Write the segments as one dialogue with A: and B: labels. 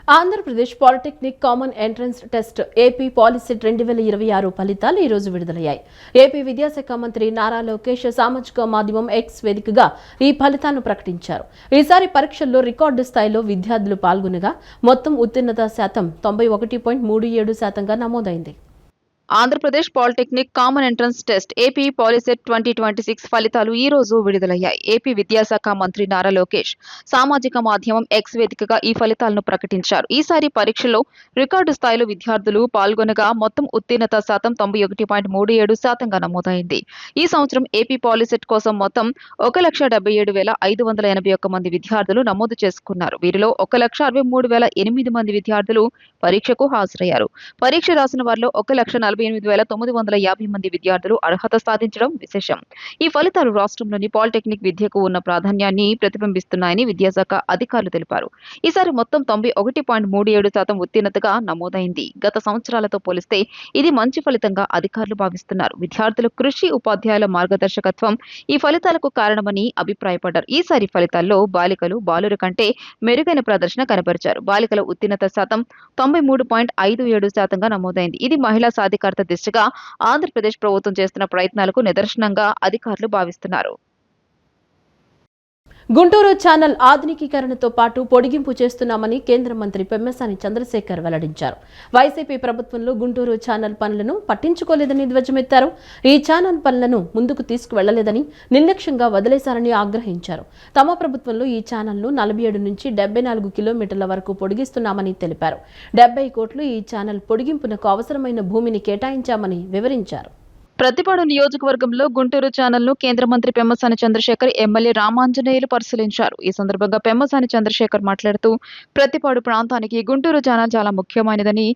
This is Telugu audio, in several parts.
A: Andhra Pradesh polytechnic common entrance test AP POLYCET 2026 ఫలితాలు ఈ రోజు విడుదలయ్యాయి. ఏపీ విద్యాశాఖ మంత్రి నారా లోకేష్ సామాజిక మాధ్యమం ఎక్స్ వేదికగా ఈ ఫలితాలను ప్రకటించారు. ఈసారి పరీక్షల్లో రికార్డు స్థాయిలో విద్యార్థులు పాల్గొనగా మొత్తం ఉత్తీర్ణత శాతం 91.37% నమోదైంది.
B: Andhra Pradesh polytechnic common entrance test AP POLYCET 2026 ఫలితాలు ఈ రోజు విడుదలయ్యాయి. ఏపీ విద్యాశాఖ మంత్రి నారా లోకేష్ సామాజిక మాధ్యమం ఎక్స్ వేదికగా ఈ ఫలితాలను ప్రకటించారు. ఈసారి పరీక్షలో రికార్డు స్థాయిలో విద్యార్థులు పాల్గొనగా మొత్తం ఉత్తీర్ణత శాతం 91.37% నమోదైంది. ఈ సంవత్సరం ఏపీ పాలిసెట్ కోసం మొత్తం 1,77,581 మంది విద్యార్థులు నమోదు చేసుకున్నారు. వీరిలో 1,63,008 మంది విద్యార్థులు పరీక్షకు హాజరయ్యారు. పరీక్ష రాసిన వారిలో 1,48,950 మంది విద్యార్థులు అర్హత సాధించడం విశేషం. ఈ ఫలితాలు రాష్ట్రంలోని పాలిటెక్నిక్ విద్యకు ఉన్న ప్రాధాన్యాన్ని ప్రతిబింబిస్తున్నాయని విద్యాశాఖ అధికారులు తెలిపారు. ఈసారి మొత్తం 91.37% ఉత్తీర్ణతగా నమోదైంది. గత సంవత్సరాలతో పోలిస్తే ఇది మంచి ఫలితంగా అధికారులు భావిస్తున్నారు. విద్యార్థుల కృషి, ఉపాధ్యాయుల మార్గదర్శకత్వం ఈ ఫలితాలకు కారణమని అభిప్రాయపడ్డారు. ఈసారి ఫలితాల్లో బాలికలు బాలుర కంటే మెరుగైన ప్రదర్శన కనబరిచారు. బాలికల ఉత్తీర్ణత శాతం 93.57% నమోదైంది. ఇది మహిళా సాధికారత దిశగా ఆంధ్రప్రదేశ్ ప్రభుత్వం చేస్తున్న ప్రయత్నాలకు నిదర్శనంగా అధికారులు భావిస్తున్నారు.
A: గుంటూరు ఛానల్ ఆధునికీకరణతో పాటు పొడిగింపు చేస్తున్నామని కేంద్ర మంత్రి పెమ్మసాని చంద్రశేఖర్ వెల్లడించారు. వైసీపీ ప్రభుత్వంలో గుంటూరు ఛానల్ పనులను పట్టించుకోలేదని ధ్వజమెత్తారు. ఈ ఛానల్ పనులను ముందుకు తీసుకువెళ్లలేదని, నిర్లక్ష్యంగా వదిలేశారని ఆగ్రహించారు. తమ ప్రభుత్వంలో ఈ ఛానల్ను 47 నుంచి 74 కిలోమీటర్ల వరకు పొడిగిస్తున్నామని తెలిపారు. 70 కోట్లు ఈ ఛానల్ పొడిగింపునకు అవసరమైన భూమిని కేటాయించామని వివరించారు.
B: ప్రతిపాడు నియోజకవర్గంలో గుంటూరు ఛానల్ ను కేంద్ర మంత్రి పెమ్మసాని చంద్రశేఖర్, ఎమ్మెల్యే రామాంజనేయులు పరిశీలించారు. ఈ సందర్భంగా పెమ్మసాని చంద్రశేఖర్ మాట్లాడుతూ ప్రతిపాడు ప్రాంతానికి గుంటూరు ఛానల్ చాలా ముఖ్యమైనదని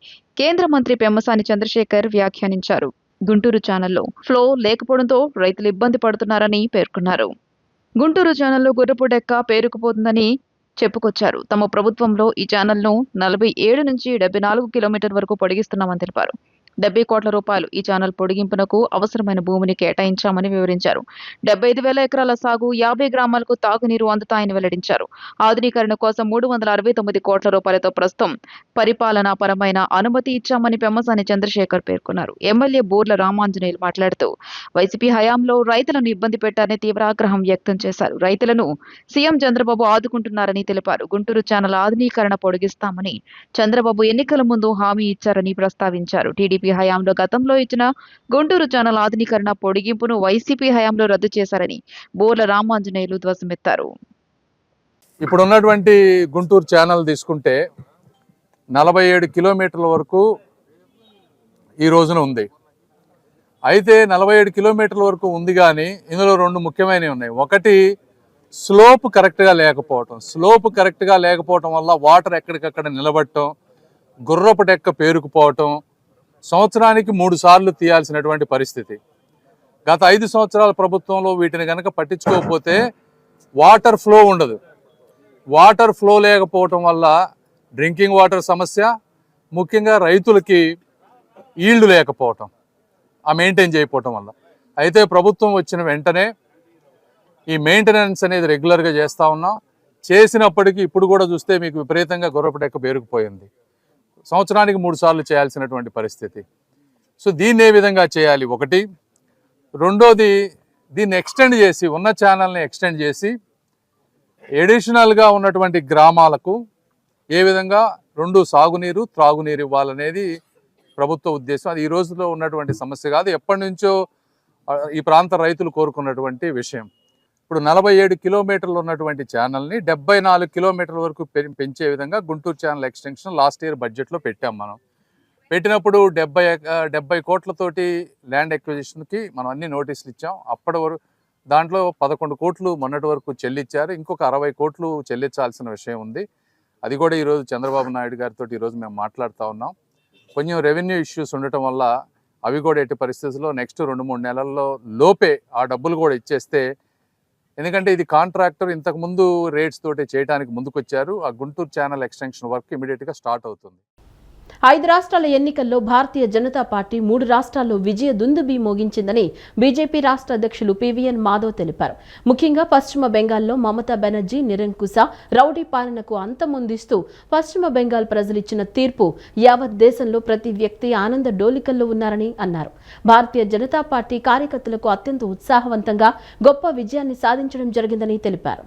B: కేంద్ర మంత్రి పెమ్మసాని చంద్రశేఖర్ వ్యాఖ్యానించారు. గుంటూరు ఛానల్లో ఫ్లో లేకపోవడంతో రైతులు ఇబ్బంది పడుతున్నారని పేర్కొన్నారు. గుంటూరు ఛానల్లో గుర్రపు డెక్క పేరుకుపోతుందని చెప్పుకొచ్చారు. తమ ప్రభుత్వంలో ఈ ఛానల్ను 47 నుంచి 74 కిలోమీటర్ వరకు పొడిగిస్తున్నామని తెలిపారు. 70 కోట్ల రూపాయలు ఈ ఛానల్ పొడిగింపునకు అవసరమైన భూమిని కేటాయించామని వివరించారు. 75,000 ఎకరాల సాగు, 50 గ్రామాలకు తాగునీరు అందుతాయని వెల్లడించారు. ఆధునీకరణ కోసం 369 కోట్ల రూపాయలతో ప్రస్తుతం పరిపాలనా పరమైన అనుమతి ఇచ్చామని పెమ్మసాని చంద్రశేఖర్ పేర్కొన్నారు. ఎమ్మెల్యే బోర్ల రామాంజనేయులు మాట్లాడుతూ వైసీపీ హయాంలో రైతులను ఇబ్బంది పెట్టారని తీవ్ర ఆగ్రహం వ్యక్తం చేశారు. రైతులను సీఎం చంద్రబాబు ఆదుకుంటున్నారని తెలిపారు. గుంటూరు ఛానల్ ఆధునీకరణ పొడిగిస్తామని చంద్రబాబు ఎన్నికల ముందు హామీ ఇచ్చారని ప్రస్తావించారు. టీడీపీ హయాంలో గతంలో ఇచ్చిన గుంటూరు ఛానల్ ఆధునీకరణ పొడిగింపును వైసీపీ హయాంలో రద్దు చేశారని బోర్ల రామాంజనేయులు ధ్వజమెత్తారు.
C: ఇప్పుడు ఉన్నటువంటి గుంటూరు ఛానల్ తీసుకుంటే 47 కిలోమీటర్ల వరకు ఈ రోజున ఉంది. అయితే 47 కిలోమీటర్ల వరకు ఉంది, కానీ ఇందులో 2 ముఖ్యమైనవి ఉన్నాయి. ఒకటి, స్లోప్ కరెక్ట్గా లేకపోవటం వల్ల వాటర్ ఎక్కడికక్కడ నిలబడటం, గుర్రపు డెక్క పేరుకుపోవటం, సంవత్సరానికి 3 సార్లు తీయాల్సినటువంటి పరిస్థితి. గత 5 సంవత్సరాల ప్రభుత్వంలో వీటిని కనుక పట్టించుకోకపోతే వాటర్ ఫ్లో ఉండదు. వాటర్ ఫ్లో లేకపోవటం వల్ల డ్రింకింగ్ వాటర్ సమస్య, ముఖ్యంగా రైతులకి ఈల్డ్ లేకపోవటం, ఆ మెయింటైన్ చేయకపోవటం వల్ల. అయితే ప్రభుత్వం వచ్చిన వెంటనే ఈ మెయింటెనెన్స్ అనేది రెగ్యులర్గా చేస్తూ ఉన్నాం. చేసినప్పటికీ ఇప్పుడు కూడా చూస్తే మీకు విపరీతంగా గుర్రపు డెక్క పేరుకుపోయింది. సంవత్సరానికి 3 సార్లు చేయాల్సినటువంటి పరిస్థితి. సో దీన్ని ఏ విధంగా చేయాలి? ఒకటి. రెండోది, దీన్ని ఎక్స్టెండ్ చేసి, ఉన్న ఛానల్ని ఎక్స్టెండ్ చేసి ఎడిషనల్గా ఉన్నటువంటి గ్రామాలకు ఏ విధంగా 2 సాగునీరు, త్రాగునీరు ఇవ్వాలనేది ప్రభుత్వ ఉద్దేశం. అది ఈ రోజులో ఉన్నటువంటి సమస్య కాదు, ఎప్పటి నుంచో ఈ ప్రాంత రైతులు కోరుకున్నటువంటి విషయం. ఇప్పుడు 47 కిలోమీటర్లు ఉన్నటువంటి ఛానల్ని 74 కిలోమీటర్ల వరకు పెంచే విధంగా Guntur channel extension last year బడ్జెట్లో పెట్టాం. మనం పెట్టినప్పుడు 70 కోట్లతోటి ల్యాండ్ ఎక్విజిషన్కి మనం అన్ని నోటీసులు ఇచ్చాం. అప్పటి వరకు దాంట్లో 11 కోట్లు మొన్నటి వరకు చెల్లించారు. ఇంకొక 60 కోట్లు చెల్లించాల్సిన విషయం ఉంది. అది కూడా ఈరోజు చంద్రబాబు నాయుడు గారితో ఈరోజు మేము మాట్లాడుతూ ఉన్నాం. కొంచెం రెవెన్యూ ఇష్యూస్ ఉండటం వల్ల అవి కూడా ఎట్టి పరిస్థితుల్లో నెక్స్ట్ 2-3 నెలల్లో లోపే ఆ డబ్బులు కూడా ఇచ్చేస్తే, ఎందుకంటే ఇది కాంట్రాక్టర్ ఇంతకుముందు రేట్స్ తోటి చేయడానికి ముందుకొచ్చారు. ఆ గుంటూరు ఛానల్ ఎక్స్టెన్షన్ వర్క్ ఇమీడియట్గా స్టార్ట్ అవుతుంది.
A: 5 రాష్ట్రాల ఎన్నికల్లో భారతీయ జనతా పార్టీ 3 రాష్ట్రాల్లో విజయ దుందుబి మోగించిందని బీజేపీ రాష్ట్ర అధ్యక్షులు పీవీఎన్ మాధవ్ తెలిపారు. ముఖ్యంగా పశ్చిమ బెంగాల్లో మమతా బెనర్జీ నిరంకుశ రౌడీ పాలనకు అంతమొందిస్తూ పశ్చిమ బెంగాల్ ప్రజలిచ్చిన తీర్పు యావత్ దేశంలో ప్రతి వ్యక్తి ఆనంద డోలికల్లో ఉన్నారని అన్నారు. భారతీయ జనతా పార్టీ కార్యకర్తలకు అత్యంత ఉత్సాహవంతంగా గొప్ప విజయాన్ని సాధించడం జరిగిందని తెలిపారు.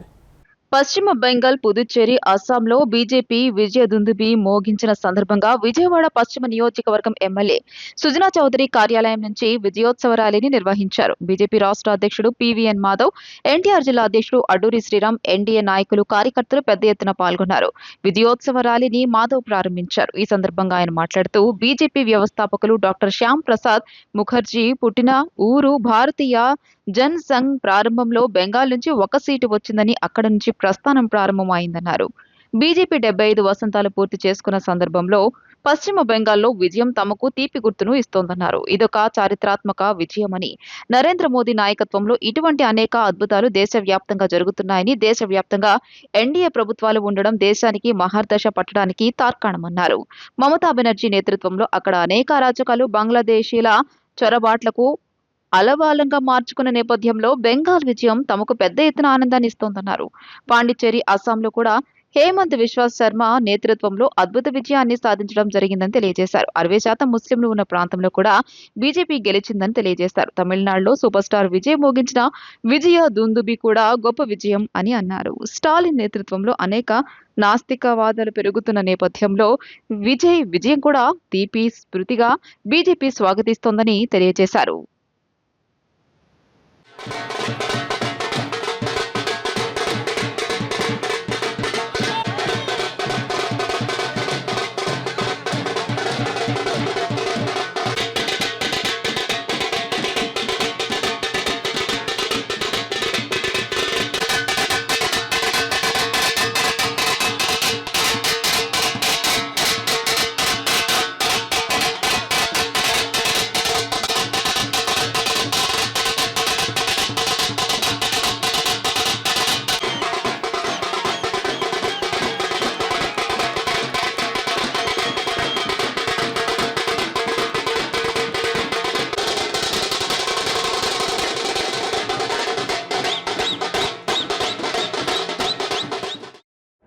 B: పశ్చిమ బెంగాల్, పుదుచ్చేరి, అస్సాంలో బీజేపీ విజయ దుందుబి మోగించిన సందర్భంగా విజయవాడ పశ్చిమ నియోజకవర్గం ఎమ్మెల్యే సుజనా చౌదరి కార్యాలయం నుంచి విజయోత్సవ ర్యాలీని నిర్వహించారు. బీజేపీ రాష్ట్ర అధ్యక్షుడు పీవీఎన్ మాధవ్, ఎన్టీఆర్ జిల్లా అధ్యక్షుడు అడ్డూరి శ్రీరామ్, ఎన్డీఏ నాయకులు, కార్యకర్తలు పెద్ద ఎత్తున పాల్గొన్నారు. విజయోత్సవ ర్యాలీని మాధవ్ ప్రారంభించారు. ఈ సందర్భంగా ఆయన మాట్లాడుతూ బీజేపీ వ్యవస్థాపకులు డాక్టర్ శ్యామ్ ప్రసాద్ ముఖర్జీ పుట్టిన ఊరు భారతీయ జన్ సంఘ్ ప్రారంభంలో బెంగాల్ నుంచి 1 సీటు వచ్చిందని అక్కడి నుంచి ప్రస్థానం ప్రారంభమైందన్నారు. బీజేపీ 75 వసంతాలు పూర్తి చేసుకున్న సందర్భంలో పశ్చిమ బెంగాల్లో విజయం తమకు తీపి గుర్తును ఇస్తోందన్నారు. ఇదొక చారిత్రాత్మక విజయమని, నరేంద్ర మోదీ నాయకత్వంలో ఇటువంటి అనేక అద్భుతాలు దేశవ్యాప్తంగా జరుగుతున్నాయని, దేశవ్యాప్తంగా ఎన్డీఏ ప్రభుత్వాలు ఉండడం దేశానికి మహర్దశ పట్టడానికి తార్కాణమన్నారు. మమతా బెనర్జీ నేతృత్వంలో అక్కడ అనేక అరాచకాలు, బంగ్లాదేశీల చొరబాట్లకు అలవాలంగా మార్చుకున్న నేపథ్యంలో బెంగాల్ విజయం తమకు పెద్ద ఎత్తున ఆనందాన్ని ఇస్తోందన్నారు. పాండిచ్చేరి, అస్సాంలో కూడా హేమంత్ విశ్వాస్ శర్మ నేతృత్వంలో అద్భుత విజయాన్ని సాధించడం జరిగిందని తెలియజేశారు. 60% ముస్లింలు ఉన్న ప్రాంతంలో కూడా బీజేపీ గెలిచిందని తెలియజేశారు. తమిళనాడులో సూపర్ స్టార్ విజయ్ మోగించిన విజయ దుందుబి కూడా గొప్ప విజయం అని అన్నారు. స్టాలిన్ నేతృత్వంలో అనేక నాస్తికవాదాలు పెరుగుతున్న నేపథ్యంలో విజయం కూడా తీపి స్మృతిగా బీజేపీ స్వాగతిస్తోందని తెలియజేశారు.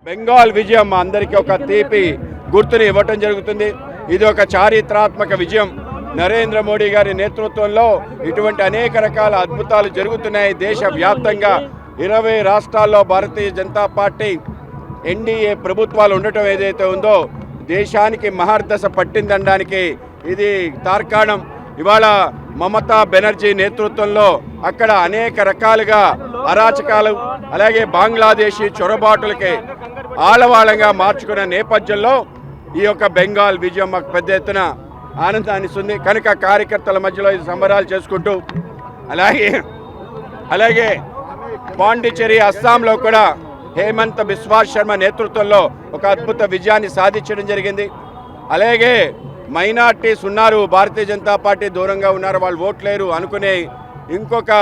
D: బెంగాల్ విజయం అందరికీ ఒక తీపి గుర్తుని ఇవ్వటం జరుగుతుంది. ఇది ఒక చారిత్రాత్మక విజయం. నరేంద్ర మోడీ గారి నేతృత్వంలో ఇటువంటి అనేక రకాల అద్భుతాలు జరుగుతున్నాయి. దేశవ్యాప్తంగా 20 రాష్ట్రాల్లో భారతీయ జనతా పార్టీ ఎన్డీఏ ప్రభుత్వాలు ఉండటం ఏదైతే ఉందో దేశానికి మహర్దశ పట్టిందనడానికి ఇది తార్కాణం. ఇవాళ మమతా బెనర్జీ నేతృత్వంలో అక్కడ అనేక రకాలుగా అరాచకాలు, అలాగే బంగ్లాదేశీ చొరబాటులకి ఆలవాళంగా మార్చుకున్న నేపథ్యంలో ఈ యొక్క బెంగాల్ విజయం మాకు పెద్ద ఎత్తున ఆనందాన్ని ఇస్తుంది. కనుక కార్యకర్తల మధ్యలో ఇది సంబరాలు చేసుకుంటూ అలాగే పాండిచ్చేరి, అస్సాంలో కూడా హేమంత్ బిశ్వాస్ శర్మ నేతృత్వంలో ఒక అద్భుత విజయాన్ని సాధించడం జరిగింది. అలాగే మైనార్టీస్ ఉన్నారు, భారతీయ జనతా పార్టీ దూరంగా ఉన్నారు, వాళ్ళు ఓట్లేరు అనుకునే ఇంకొక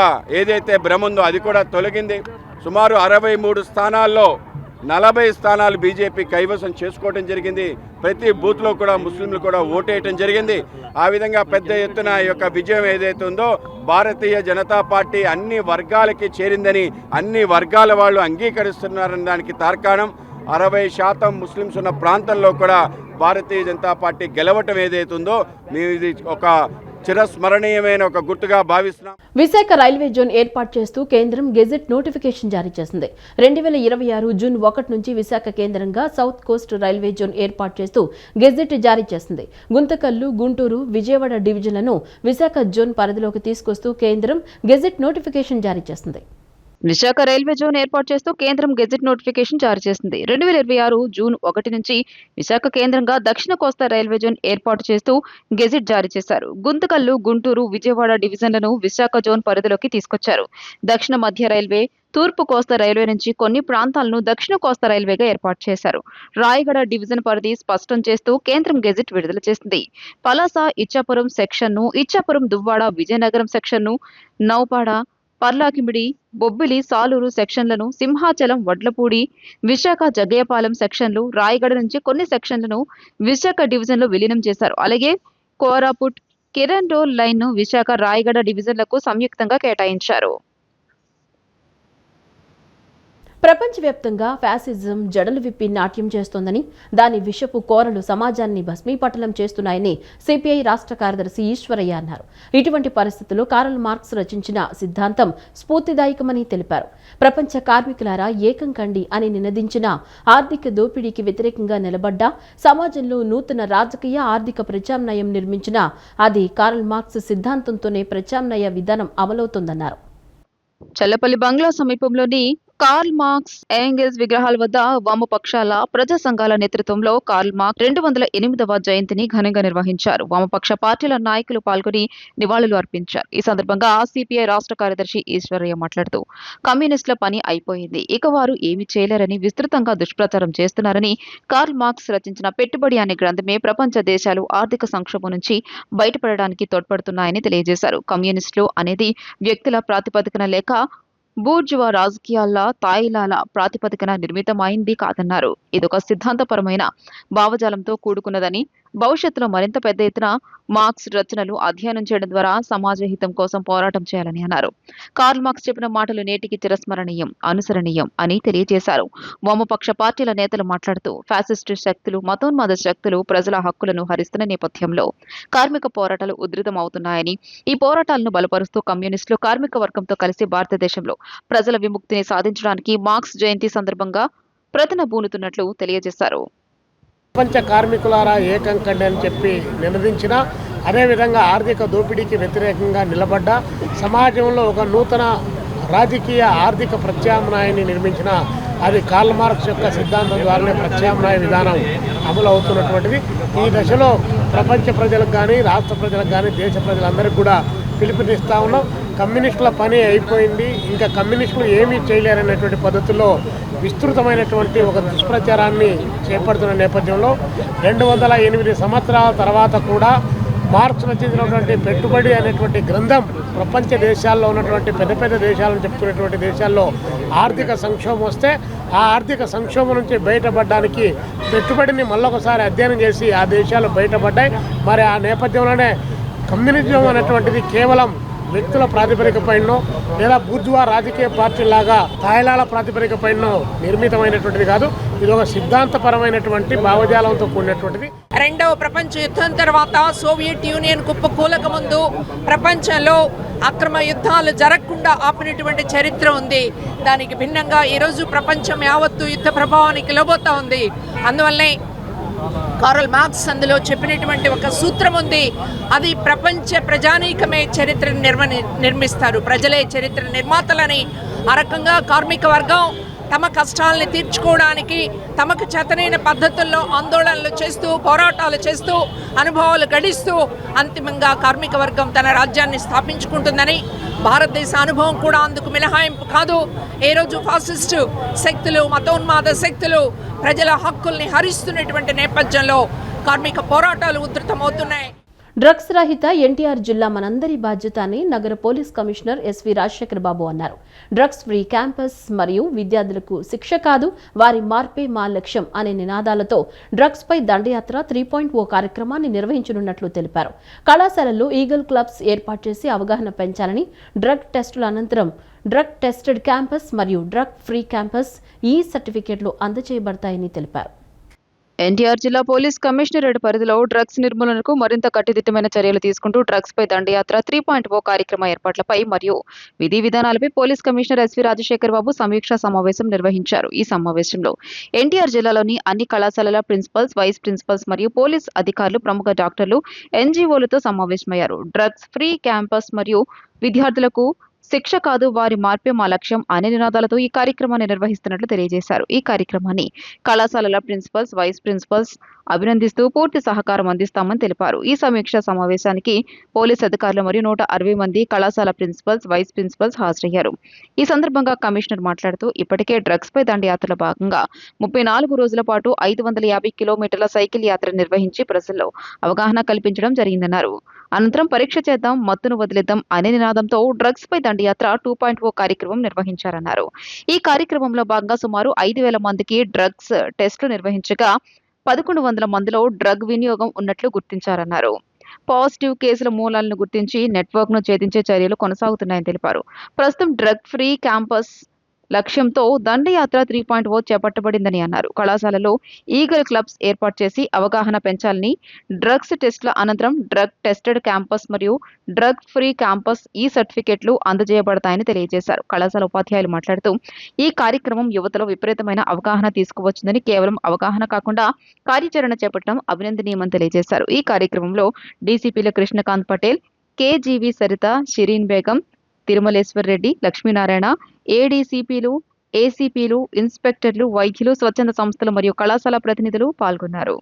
D: ఏదైతే భ్రమ ఉందో అది కూడా తొలగింది. సుమారు 63 స్థానాల్లో 40 స్థానాలు బీజేపీ కైవసం చేసుకోవడం జరిగింది. ప్రతి బూత్లో కూడా ముస్లింలు కూడా ఓటేయటం జరిగింది. ఆ విధంగా పెద్ద ఎత్తున ఈ యొక్క విజయం ఏదైతే ఉందో భారతీయ జనతా పార్టీ అన్ని వర్గాలకి చేరిందని, అన్ని వర్గాల వాళ్ళు అంగీకరిస్తున్నారని దానికి తార్కాణం. 60% ముస్లింస్ ఉన్న ప్రాంతంలో కూడా భారతీయ జనతా పార్టీ గెలవటం ఏదైతే ఉందో మేము ఇది ఒక చిరస్మరణీయమైన ఒక గుర్తుగా భావిస్తున్నాం.
A: విశాఖ రైల్వే జోన్ ఏర్పాటు చేస్తూ కేంద్రం గెజెట్ నోటిఫికేషన్ జారీ చేసింది. 2026 జూన్ 1 నుంచి విశాఖ కేంద్రంగా సౌత్ కోస్ట్ రైల్వే జోన్ ఏర్పాటు చేస్తూ గెజెట్ జారీ చేసింది. గుంతకల్లు, గుంటూరు, విజయవాడ డివిజన్లను విశాఖ జోన్ పరిధిలోకి తీసుకొస్తూ కేంద్రం గెజెట్ నోటిఫికేషన్ జారీ చేసింది.
B: విశాఖ రైల్వే జోన్ ఏర్పాటు చేస్తూ కేంద్రం గెజెట్ నోటిఫికేషన్ జారీ చేసింది. 2026 జూన్ 1 నుంచి విశాఖ కేంద్రంగా దక్షిణ కోస్తా రైల్వే జోన్ ఏర్పాటు చేస్తూ గెజెట్ జారీ చేశారు. గుంతకల్లు, గుంటూరు, విజయవాడ డివిజన్లను విశాఖ జోన్ పరిధిలోకి తీసుకొచ్చారు. దక్షిణ మధ్య రైల్వే, తూర్పు కోస్తా రైల్వే నుంచి కొన్ని ప్రాంతాలను దక్షిణ కోస్తా రైల్వేగా ఏర్పాటు చేశారు. రాయగడ డివిజన్ పరిధి స్పష్టం చేస్తూ కేంద్రం గెజెట్ విడుదల చేసింది. పలాస, ఇచ్చాపురం సెక్షన్ను, ఇచ్చాపురం, దువ్వాడ, విజయనగరం సెక్షన్ను, నౌపాడ, పర్లాకిమిడి, బొబ్బిలి, సాలూరు సెక్షన్లను, సింహాచలం, వడ్లపూడి, విశాఖ జగ్గయ్యపాలెం సెక్షన్లు, రాయగడ నుంచి కొన్ని సెక్షన్లను విశాఖ డివిజన్లో విలీనం చేశారు. అలాగే కోరాపుట్, కిరణ్ రోల్ లైన్ను విశాఖ, రాయగడ డివిజన్లకు సంయుక్తంగా కేటాయించారు.
A: ప్రపంచవ్యాప్తంగా ఫ్యాసిజం జడలు విప్పి నాట్యం చేస్తోందని, దాని విషపు కోరలు సమాజాన్ని భస్మీపటలం చేస్తున్నాయని సిపిఐ రాష్ట్ర కార్యదర్శి ఈశ్వరయ్య అన్నారు. ఇటువంటి పరిస్థితుల్లో కార్ల్ మార్క్స్ రచించిన సిద్ధాంతం స్ఫూర్తిదాయకమని తెలిపారు. ప్రపంచ కార్మికులారా ఏకం కండి అని నినదించిన, ఆర్థిక దోపిడీకి వ్యతిరేకంగా నిలబడ్డా, సమాజంలో నూతన రాజకీయ ఆర్థిక ప్రత్యామ్నాయం నిర్మించిన, అది కార్ల్ మార్క్స్ సిద్ధాంతంతోనే ప్రత్యామ్నాయ విధానం అమలవుతోందన్నారు.
B: చల్లపల్లి బంగ్లా సమీపంలోని కార్ల్ మార్క్స్, ఏంగెల్స్ విగ్రహాల వద్ద వామపక్షాల ప్రజా సంఘాల నేతృత్వంలో కార్ల్ మార్క్స్ 208వ జయంతిని ఘనంగా నిర్వహించారు. వామపక్ష పార్టీల నాయకులు పాల్గొని నివాళులు అర్పించారు. ఈ సందర్భంగా సిపిఐ రాష్ట్ర కార్యదర్శి ఈశ్వరయ్య మాట్లాడుతూ, కమ్యూనిస్టుల పని అయిపోయింది, ఇక వారు ఏమీ చేయలేరని విస్తృతంగా దుష్ప్రచారం చేస్తున్నారని, కార్ల్ మార్క్స్ రచించిన పెట్టుబడి అనే గ్రంథమే ప్రపంచ దేశాలు ఆర్థిక సంక్షోభం నుంచి బయటపడడానికి తోడ్పడుతున్నాయని తెలియజేశారు. కమ్యూనిస్టులు అనేది వ్యక్తుల ప్రాతిపదికన లేక బూర్జువా రాజకీయాల తాయిలాల ప్రాతిపదికన నిర్మితమైంది కాదన్నారు. ఇదొక సిద్ధాంతపరమైన భావజాలంతో కూడుకున్నదని, భవిష్యత్తులో మరింత పెద్ద ఎత్తున మార్క్స్ రచనలు అధ్యయనం చేయడం ద్వారా సమాజ హితం కోసం పోరాటం చేయాలని అన్నారు. కార్ల్ మార్క్స్ చెప్పిన మాటలు నేటికి చిరస్మరణీయం, అనుసరణీయం అని తెలియజేశారు. వామపక్ష పార్టీల నేతలు మాట్లాడుతూ, ఫ్యాసిస్టు శక్తులు, మతోన్మాద శక్తులు ప్రజల హక్కులను హరిస్తున్న నేపథ్యంలో కార్మిక పోరాటాలు ఉధృతమవుతున్నాయని, ఈ పోరాటాలను బలపరుస్తూ కమ్యూనిస్టులు కార్మిక వర్గంతో కలిసి భారతదేశంలో ప్రజల విముక్తిని సాధించడానికి మార్క్స్ జయంతి సందర్భంగా ప్రతినబూనుతున్నట్లు తెలియజేశారు.
E: ప్రపంచ కార్మికులారా ఏకం కండి అని చెప్పి నినదించిన, అదేవిధంగా ఆర్థిక దోపిడీకి వ్యతిరేకంగా నిలబడ్డ, సమాజంలో ఒక నూతన రాజకీయ ఆర్థిక ప్రత్యామ్నాయాన్ని నిర్మించిన, అది కార్ల్ మార్క్స్ యొక్క సిద్ధాంతం ద్వారానే ప్రత్యామ్నాయ విధానం అమలు అవుతున్నటువంటిది. ఈ దశలో ప్రపంచ ప్రజలకు కానీ, రాష్ట్ర ప్రజలకు కానీ, దేశ ప్రజలందరికీ కూడా పిలుపునిస్తూ ఉన్నాం. కమ్యూనిస్టుల పని అయిపోయింది, ఇంకా కమ్యూనిస్టులు ఏమీ చేయలేరనేటువంటి పద్ధతుల్లో విస్తృతమైనటువంటి ఒక దుష్ప్రచారాన్ని చేపడుతున్న నేపథ్యంలో 208 సంవత్సరాల తర్వాత కూడా మార్క్స్ రచించినటువంటి పెట్టుబడి అనేటువంటి గ్రంథం ప్రపంచ దేశాల్లో ఉన్నటువంటి పెద్ద పెద్ద దేశాలను చెప్పుకునేటువంటి దేశాల్లో ఆర్థిక సంక్షోభం వస్తే, ఆ ఆర్థిక సంక్షోభం నుంచి బయటపడడానికి పెట్టుబడిని మళ్ళొకసారి అధ్యయనం చేసి ఆ దేశాలు బయటపడ్డాయి. మరి ఆ నేపథ్యంలోనే కమ్యూనిజం అనేటువంటిది కేవలం వ్యక్తుల ప్రాతిపదికపైనో లేదా బూర్జువా రాజకీయ పార్టీలాగా తాయిలాల ప్రాతిపదికపైనో నిర్మితమైనటువంటిది కాదు. ఇది ఒక సిద్ధాంతపరమైనటువంటి భావజాలంతో కూడినటువంటిది.
F: రెండవ ప్రపంచ యుద్ధం తర్వాత సోవియట్ యూనియన్ కుప్పకూలక ముందు ప్రపంచంలో అక్రమ యుద్ధాలు జరగకుండా ఆపినటువంటి చరిత్ర ఉంది. దానికి భిన్నంగా ఈరోజు ప్రపంచం యావత్తు యుద్ధ ప్రభావానికి లోబోతా ఉంది. అందువల్లనే కార్ల్ మార్క్స్ అందులో చెప్పినటువంటి ఒక సూత్రం ఉంది. అది ప్రపంచ ప్రజానీకమే చరిత్రను నిర్మిస్తారు, ప్రజలే చరిత్ర నిర్మాతలని. ఆ రకంగా కార్మిక వర్గం తమ కష్టాలని తీర్చుకోవడానికి తమకు చేతనైన పద్ధతుల్లో ఆందోళనలు చేస్తూ, పోరాటాలు చేస్తూ, అనుభవాలు గడిస్తూ అంతిమంగా కార్మిక వర్గం తన రాజ్యాన్ని స్థాపించుకుంటుందని, భారతదేశ అనుభవం కూడా అందుకు మినహాయింపు కాదు. ఏ రోజు ఫాసిస్టు శక్తులు, మతోన్మాద శక్తులు ప్రజల హక్కుల్ని హరిస్తున్నటువంటి నేపథ్యంలో కార్మిక పోరాటాలు ఉధృతమవుతున్నాయి.
A: డ్రగ్స్ రహిత ఎన్టీఆర్ జిల్లా మనందరి బాధ్యత అని నగర పోలీస్ కమిషనర్ ఎస్వి రాజశేఖర్ బాబు అన్నారు. డ్రగ్స్ ఫ్రీ క్యాంపస్ మరియు విద్యార్థులకు శిక్ష కాదు, వారి మార్పే మా లక్ష్యం అనే నినాదాలతో డ్రగ్స్ పై దండయాత్ర 3.0 కార్యక్రమాన్ని నిర్వహించనున్నట్లు తెలిపారు. కళాశాలల్లో ఈగల్ క్లబ్స్ ఏర్పాటు చేసి అవగాహన పెంచాలని, డ్రగ్ టెస్టుల అనంతరం డ్రగ్ టెస్టెడ్ క్యాంపస్ మరియు డ్రగ్ ఫ్రీ క్యాంపస్ ఈ సర్టిఫికేట్లు అందజేయబడతాయని తెలిపారు.
B: ఎన్టీఆర్ జిల్లా పోలీస్ కమిషనరేట్ పరిధిలో డ్రగ్స్ నిర్మూలనకు మరింత కట్టుదిట్టమైన చర్యలు తీసుకుంటూ డ్రగ్స్ పై దండయాత్ర 3.0 కార్యక్రమ ఏర్పాట్లపై మరియు విధి విధానాలపై పోలీస్ కమిషనర్ ఎస్వి రాజశేఖర్ బాబు సమీక్షా సమావేశం నిర్వహించారు. ఈ సమావేశంలో ఎన్టీఆర్ జిల్లాలోని అన్ని కళాశాలల ప్రిన్సిపల్స్, వైస్ ప్రిన్సిపల్స్ మరియు పోలీస్ అధికారులు, ప్రముఖ డాక్టర్లు, ఎన్జీఓలతో సమావేశమయ్యారు. డ్రగ్స్ ఫ్రీ క్యాంపస్ మరియు విద్యార్థులకు శిక్ష కాదు, వారి మార్పే మా లక్ష్యం అనే నినాదాలతో ఈ కార్యక్రమాన్ని నిర్వహిస్తున్నట్లు తెలియజేశారు. ఈ కార్యక్రమాన్ని కళాశాలల ప్రిన్సిపల్స్, వైస్ ప్రిన్సిపల్స్ అభినందిస్తూ పూర్తి సహకారం అందిస్తామని తెలిపారు. ఈ సమీక్షా సమావేశానికి పోలీస్ అధికారులు మరియు 160 మంది కళాశాల ప్రిన్సిపల్స్, వైస్ ప్రిన్సిపల్స్ హాజరయ్యారు. ఈ సందర్భంగా కమిషనర్ మాట్లాడుతూ, ఇప్పటికే డ్రగ్స్ పై దండయాత్రలో భాగంగా 34 రోజుల పాటు 550 కిలోమీటర్ల సైకిల్ యాత్ర నిర్వహించి ప్రజల్లో అవగాహన కల్పించడం జరిగిందన్నారు. అనంతరం పరీక్ష చేద్దాం, మత్తును వదిలేద్దాం అనే నినాదంతో డ్రగ్స్ పై దండయాత్ర 2.0 కార్యక్రమం నిర్వహించారన్నారు. ఈ కార్యక్రమంలో భాగంగా సుమారు 5,000 మందికి డ్రగ్స్ టెస్టులు నిర్వహించగా 1,100 మందిలో డ్రగ్ వినియోగం ఉన్నట్లు గుర్తించారన్నారు. పాజిటివ్ కేసుల మూలాలను గుర్తించి నెట్వర్క్ ను ఛేదించే చర్యలు కొనసాగుతున్నాయని తెలిపారు. ప్రస్తుతం డ్రగ్ ఫ్రీ క్యాంపస్ లక్ష్యంతో దండయాత్ర 3.0 చేపట్టబడిందని అన్నారు. కళాశాలలో ఈగల్ క్లబ్స్ ఏర్పాటు చేసి అవగాహన పెంచాలని, డ్రగ్స్ టెస్టుల అనంతరం డ్రగ్ టెస్టెడ్ క్యాంపస్ మరియు డ్రగ్ ఫ్రీ క్యాంపస్ ఈ సర్టిఫికెట్లు అందజేయబడతాయని తెలియజేశారు. కళాశాల ఉపాధ్యాయులు మాట్లాడుతూ ఈ కార్యక్రమం యువతలో విపరీతమైన అవగాహన తీసుకువచ్చిందని, కేవలం అవగాహన కాకుండా కార్యాచరణ చేపట్టడం అభినందనీయమని తెలియజేశారు. ఈ కార్యక్రమంలో డీసీపీల కృష్ణకాంత్ పటేల్, కేజీవి సరిత, షిరీన్ బేగం, తిరుమలేశ్వర్ రెడ్డి, లక్ష్మీనారాయణ, ఏడీసీపీలు, ఏసీపీలు, ఇన్స్పెక్టర్లు, వైద్యులు, స్వచ్ఛంద సంస్థలు మరియు కళాశాల ప్రతినిధులు పాల్గొన్నారు.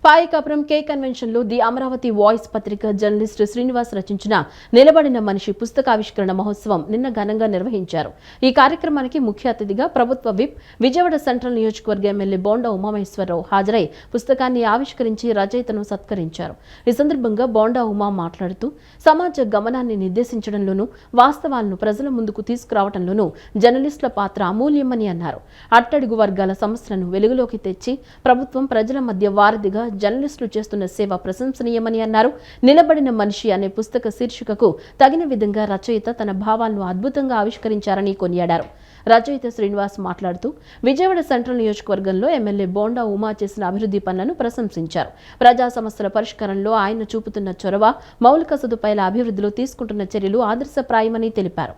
A: పాయకాపురం కే కన్వెన్షన్ లో ది అమరావతి వాయిస్ పత్రిక జర్నలిస్ట్ శ్రీనివాస్ రచించిన నిలబడిన మనిషి పుస్తకావిష్కరణ మహోత్సవం నిన్న ఘనంగా నిర్వహించారు. ఈ కార్యక్రమానికి ముఖ్య అతిథిగా ప్రభుత్వ విప్, విజయవాడ సెంట్రల్ నియోజకవర్గ ఎమ్మెల్యే బోండా ఉమామహేశ్వరరావు హాజరై పుస్తకాన్ని ఆవిష్కరించి రచయితను సత్కరించారు. ఈ సందర్భంగా బోండా ఉమా మాట్లాడుతూ సమాజ గమనాన్ని నిర్దేశించడంలోనూ వాస్తవాలను ప్రజల ముందుకు తీసుకురావడంలోనూ జర్నలిస్టుల పాత్ర అమూల్యమని అన్నారు. అట్టడుగు వర్గాల సమస్యలను వెలుగులోకి తెచ్చి ప్రభుత్వం ప్రజల మధ్య వారధిగా జర్నలిస్టులు చేస్తున్న సేవ ప్రశంసనీయమని అన్నారు. నిలబడిన మనిషి అనే పుస్తక శీర్షికకు తగిన విధంగా రచయిత తన భావాలను అద్భుతంగా ఆవిష్కరించారని కొనియాడారు. రచయిత శ్రీనివాస్ మాట్లాడుతూ విజయవాడ సెంట్రల్ నియోజకవర్గంలో ఎమ్మెల్యే బోండా ఉమా చేసిన అభివృద్ధి పనులను ప్రశంసించారు. ప్రజా సమస్యల పరిష్కారంలో ఆయన చూపుతున్న చొరవ, మౌలిక సదుపాయాల అభివృద్ధిలో తీసుకుంటున్న చర్యలు ఆదర్శప్రాయమని తెలిపారు.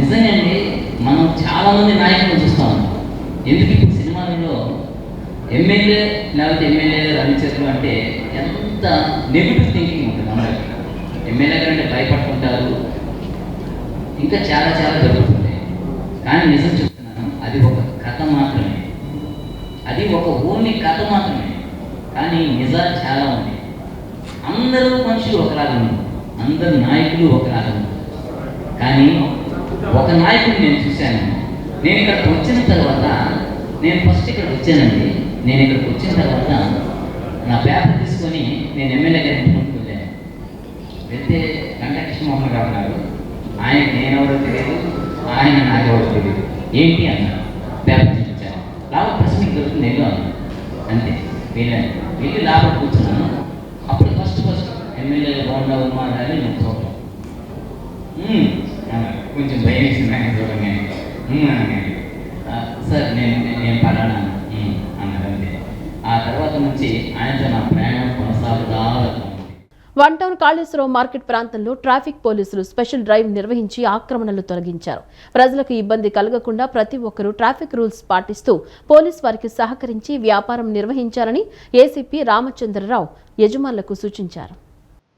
G: నిజంగానే మనం చాలామంది నాయకులను చూస్తాం. ఎందుకు ఇప్పుడు సినిమాలలో ఎమ్మెల్యే లేకపోతే ఎమ్మెల్యే రవిచంద్ర అంటే ఎంత నెగిటివ్ థింకింగ్ ఉంటుంది. అందరికీ ఎమ్మెల్యే గారంటే భయపడుతుంటారు, ఇంకా చాలా చాలా జరుగుతుంది. కానీ నిజం చెప్తున్నాను, అది ఒక కథ మాత్రమే, అది ఒక ఓన్లీ కథ మాత్రమే. కానీ నిజాలు చాలా ఉంది. అందరూ మనుషులు ఒకలాగా ఉన్నారు, అందరు నాయకులు ఒకలాగా ఉన్నారు. కానీ ఒక నాయకుడిని నేను చూశాను. నేను ఇక్కడికి వచ్చిన తర్వాత, నేను ఫస్ట్ ఇక్కడికి వచ్చానండి. నేను ఇక్కడికి వచ్చిన తర్వాత నా పేపర్ తీసుకొని నేను ఎమ్మెల్యే గారి ముందుకు వెళ్ళాను. వెళ్తే వెంకటకృష్ణమోహన్ గారు ఉన్నారు. ఆయన నేనెవరో తెలియదు, ఆయన నాకెవరో తెలియదు. ఏంటి అన్నారు, పేపర్ చూపించాను. లాభం ప్రశ్న దొరుకుతుంది ఏదో అన్నాను. అంతే వెళ్ళాను. వెళ్ళి లాభం కూర్చున్నాను. అప్పుడు ఫస్ట్ ఎమ్మెల్యే బోండా ఉమా గారిని నేను చూడటం కొంచెం భయం వేసింది. ఆయన చూడగానే సార్ నేను పలానా అన్నారు. అంతే. ఆ తర్వాత నుంచి ఆయనతో నా ప్రయాణం కొనసాగుతా.
A: వన్ టౌన్ కాళేశ్వరం మార్కెట్ ప్రాంతంలో ట్రాఫిక్ పోలీసులు స్పెషల్ డ్రైవ్ నిర్వహించి ఆక్రమణలు తొలగించారు. ప్రజలకు ఇబ్బంది కలగకుండా ప్రతి ఒక్కరూ ట్రాఫిక్ రూల్స్ పాటిస్తూ పోలీస్ వారికి సహకరించి వ్యాపారం నిర్వహించాలని ఏసీపీ రామచంద్రరావు యజమానులకు సూచించారు.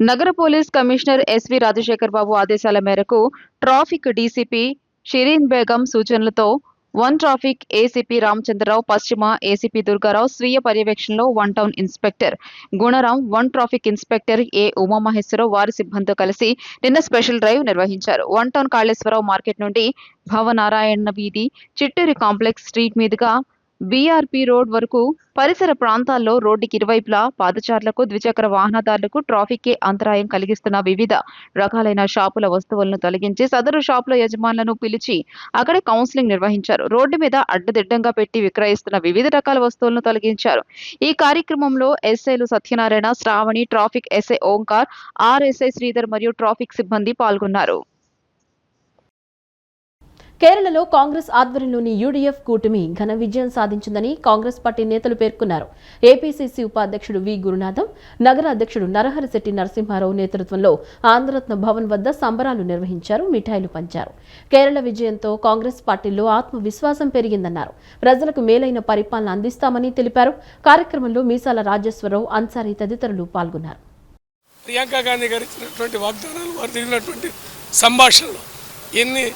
B: నగర పోలీస్ కమిషనర్ ఎస్వి రాజశేఖర్ బాబు ఆదేశాల మేరకు ట్రాఫిక్ డీసీపీ షిరీన్ బేగం సూచనలతో వన్ ట్రాఫిక్ ఏసీపీ రామచంద్రరావు, పశ్చిమ ఏసీపీ దుర్గారావు స్వీయ పర్యవేక్షణలో one town inspector Gunaram, one traffic inspector A Umamaheswararao వారి సిబ్బందితో కలిసి నిన్న స్పెషల్ డ్రైవ్ నిర్వహించారు. వన్ టౌన్ కాళేశ్వరరావు మార్కెట్ నుండి భవనారాయణ వీధి, చిట్టూరి కాంప్లెక్స్ స్ట్రీట్ మీదుగా బీఆర్పీ రోడ్ వరకు పరిసర ప్రాంతాల్లో రోడ్డుకి ఇరువైపులా పాదచారులకు, ద్విచక్ర వాహనదారులకు ట్రాఫిక్ కి అంతరాయం కలిగిస్తున్న వివిధ రకాలైన షాపుల వస్తువులను తొలగించి సదరు షాపుల యజమానులను పిలిచి అక్కడే కౌన్సిలింగ్ నిర్వహించారు. రోడ్డు మీద అడ్డదిడ్డంగా పెట్టి విక్రయిస్తున్న వివిధ రకాల వస్తువులను తొలగించారు. ఈ కార్యక్రమంలో ఎస్ఐలు Satyanarayana, Shravani, traffic SI Omkar, RSI Sridhar మరియు ట్రాఫిక్ సిబ్బంది పాల్గొన్నారు.
A: కేరళలో కాంగ్రెస్ ఆధ్వర్యంలోని యూడీఎఫ్ కూటమి ఘన విజయం సాధించిందని కాంగ్రెస్ పార్టీ నేతలు పేర్కొన్నారు. ఏపీసీసీ ఉపాధ్యక్షుడు వి గురునాథం, నగర అధ్యక్షుడు నరహరిశెట్టి నరసింహారావు నేతృత్వంలో ఆంధ్రరత్న భవన్ వద్ద సంబరాలు నిర్వహించారు, మిఠాయిలు పంచారు. కేరళ విజయంతో కాంగ్రెస్ పార్టీలో ఆత్మవిశ్వాసం పెరిగిందన్నారు. ప్రజలకు మేలైన పరిపాలన అందిస్తామని తెలిపారు. కార్యక్రమంలో మీసాల రాజేశ్వరరావు, అన్సారీ తదితరులు పాల్గొన్నారు.
H: ప్రియాంక గాంధీ గారు ఇచ్చినటువంటి వాగ్దానాలు, వారు దిగినటువంటి సంభాషణలు, ఎన్ని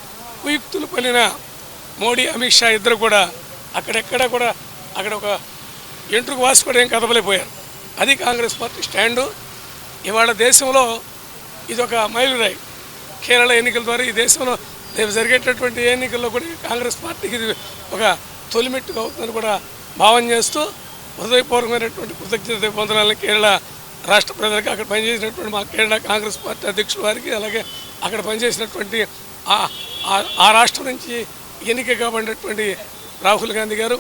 H: కుయుక్తులు పలిన మోడీ, అమిత్ షా ఇద్దరు కూడా అక్కడెక్కడ కూడా అక్కడ ఒక ఎంట్రుకు వాసి కూడా ఏం కదపలేకపోయారు. అది కాంగ్రెస్ పార్టీ స్టాండు. ఇవాళ దేశంలో ఇదొక మైలురాయి. కేరళ ఎన్నికల ద్వారా ఈ దేశంలో రేపు జరిగేటటువంటి ఎన్నికల్లో కూడా కాంగ్రెస్ పార్టీకి ఇది ఒక తొలిమెట్టుగా అవుతుందని కూడా భావన చేస్తూ హృదయపూర్వకమైనటువంటి కృతజ్ఞత వందనాలను కేరళ రాష్ట్ర ప్రజలకు, అక్కడ పనిచేసినటువంటి మా కేరళ కాంగ్రెస్ పార్టీ అధ్యక్షుల వారికి, అలాగే అక్కడ పనిచేసినటువంటి ఆ రాష్ట్రం నుంచి ఎన్నిక కాబడినటువంటి రాహుల్ గాంధీ గారు,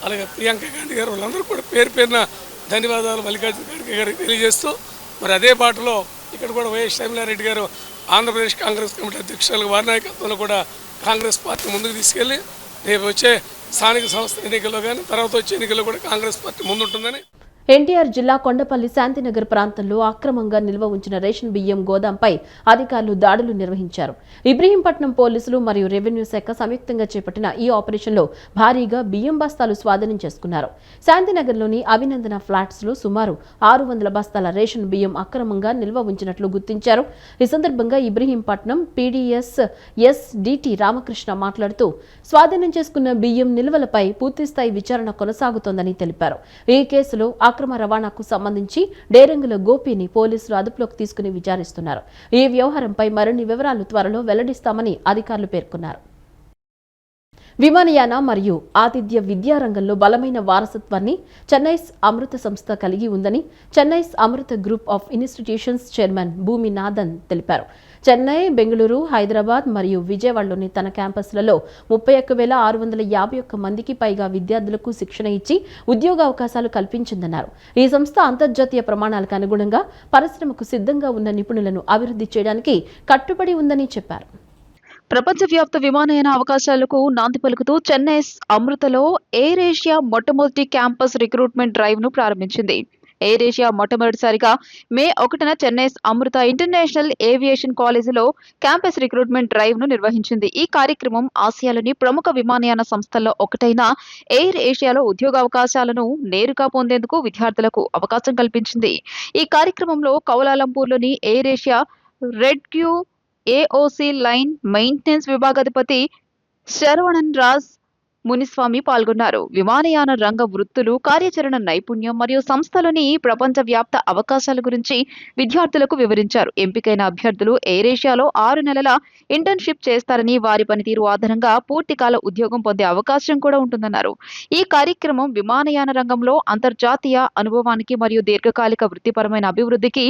H: అలాగే ప్రియాంక గాంధీ గారు, వాళ్ళందరూ కూడా పేరు పేరున ధన్యవాదాలు మల్లికార్జున ఖర్గే గారికి తెలియజేస్తూ, మరి అదే బాటలో ఇక్కడ కూడా వైఎస్ షర్మిలారెడ్డి గారు ఆంధ్రప్రదేశ్ కాంగ్రెస్ కమిటీ అధ్యక్షులు వారి నాయకత్వంలో కూడా కాంగ్రెస్ పార్టీ ముందుకు తీసుకెళ్ళి రేపు వచ్చే స్థానిక సంస్థ ఎన్నికల్లో కానీ తర్వాత వచ్చే ఎన్నికల్లో కూడా కాంగ్రెస్ పార్టీ ముందుంటుందని.
A: ఎన్టీఆర్ జిల్లా కొండపల్లి శాంతినగర్ ప్రాంతంలో అక్రమంగా నిల్వ ఉంచిన రేషన్ బియ్యం గోదాంపై అధికారులు దాడులు నిర్వహించారు. ఇబ్రహీంపట్నం పోలీసులు మరియు రెవెన్యూ శాఖ సంయుక్తంగా చేపట్టిన ఈ ఆపరేషన్లో భారీగా బియ్యం బస్తాలు స్వాధీనం చేసుకున్నారు. శాంతినగర్లోని అభినందన ఫ్లాట్స్ లో సుమారు 600 బస్తాల రేషన్ బియ్యం అక్రమంగా నిల్వ ఉంచినట్లు గుర్తించారు. ఈ సందర్భంగా ఇబ్రహీంపట్నం పీడీఎస్ ఎస్డిటి రామకృష్ణ మాట్లాడుతూ స్వాధీనం చేసుకున్న బియ్యం నిల్వలపై పూర్తిస్థాయి విచారణ కొనసాగుతోందని తెలిపారు. ఈ కేసులో అక్రమ రవాణాకు సంబంధించి డేరంగుల గోపిని పోలీసులు అదుపులోకి తీసుకుని విచారిస్తున్నారు. ఈ వ్యవహారంపై మరిన్ని వివరాలు త్వరలో వెల్లడిస్తామని అధికారులు పేర్కొన్నారు. విమానయాన మరియు ఆతిథ్య విద్యారంగంలో బలమైన వారసత్వాన్ని చెన్నైస్ అమృత సంస్థ కలిగి ఉందని Chennai's Amrita group of institutions chairman Bhuminathan తెలిపారు. చెన్నై, బెంగళూరు, హైదరాబాద్ మరియు విజయవాడలోని తన క్యాంపస్లలో 31,651 మందికి పైగా విద్యార్థులకు శిక్షణ ఇచ్చి ఉద్యోగావకాశాలు కల్పించిందన్నారు. ఈ సంస్థ అంతర్జాతీయ ప్రమాణాలకు అనుగుణంగా పరిశ్రమకు సిద్ధంగా ఉన్న నిపుణులను అభివృద్ధి చేయడానికి కట్టుబడి ఉందని చెప్పారు.
B: ప్రపంచవ్యాప్త విమానయాన అవకాశాలకు నాంది పలుకుతూ చెన్నై అమృతలో ఎయిర్ ఏషియా మొట్టమొదటి క్యాంపస్ రిక్రూట్మెంట్ డ్రైవ్ ను ప్రారంభించింది. ఎయిర్ ఏషియా మొట్టమొదటిసారిగా మే 1న చెన్నై అమృత ఇంటర్నేషనల్ ఏవియేషన్ కాలేజీలో క్యాంపస్ రిక్రూట్మెంట్ డ్రైవ్ ను నిర్వహించింది. ఈ కార్యక్రమం ఆసియాలోని ప్రముఖ విమానయాన సంస్థల్లో ఒకటైన ఎయిర్ ఏషియాలో ఉద్యోగావకాశాలను నేరుగా పొందేందుకు విద్యార్థులకు అవకాశం కల్పించింది. ఈ కార్యక్రమంలో కౌలాలంపూర్లోని Air Asia red Q AOC line maintenance విభాగాధిపతి శరవణన్ రాజ్ మునిస్వామి పాల్గొన్నారు. విమానయాన రంగ వృత్తులు, కార్యాచరణ నైపుణ్యం మరియు సంస్థలోని ప్రపంచవ్యాప్త అవకాశాల గురించి విద్యార్థులకు వివరించారు. ఎంపికైన అభ్యర్థులు ఎయిర్ ఏషియాలో 6 నెలల ఇంటర్న్షిప్ చేస్తారని, వారి పనితీరు ఆధారంగా పూర్తికాల ఉద్యోగం పొందే అవకాశం కూడా ఉంటుందన్నారు. ఈ కార్యక్రమం విమానయాన రంగంలో అంతర్జాతీయ అనుభవానికి మరియు దీర్ఘకాలిక వృత్తిపరమైన అభివృద్ధికి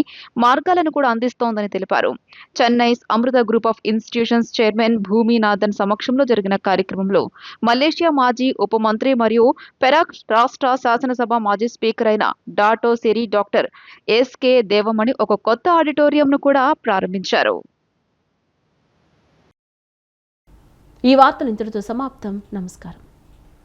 B: మార్గాలను కూడా అందిస్తోందని తెలిపారు. చెన్నై అమృత group of institutions chairman Bhuminathan సమక్షంలో జరిగిన కార్యక్రమంలో మలేషియా మాజీ ఉప మంత్రి మరియు పెరాక్ రాష్ట్ర శాసనసభ మాజీ స్పీకర్ అయిన డాటో సిరి డాక్టర్ ఎస్కే దేవమణి ఒక కొత్త ఆడిటోరియంను కూడా ప్రారంభించారు.
A: ఈ వార్తలు ఇంతటితో సమాప్తం. నమస్కారం.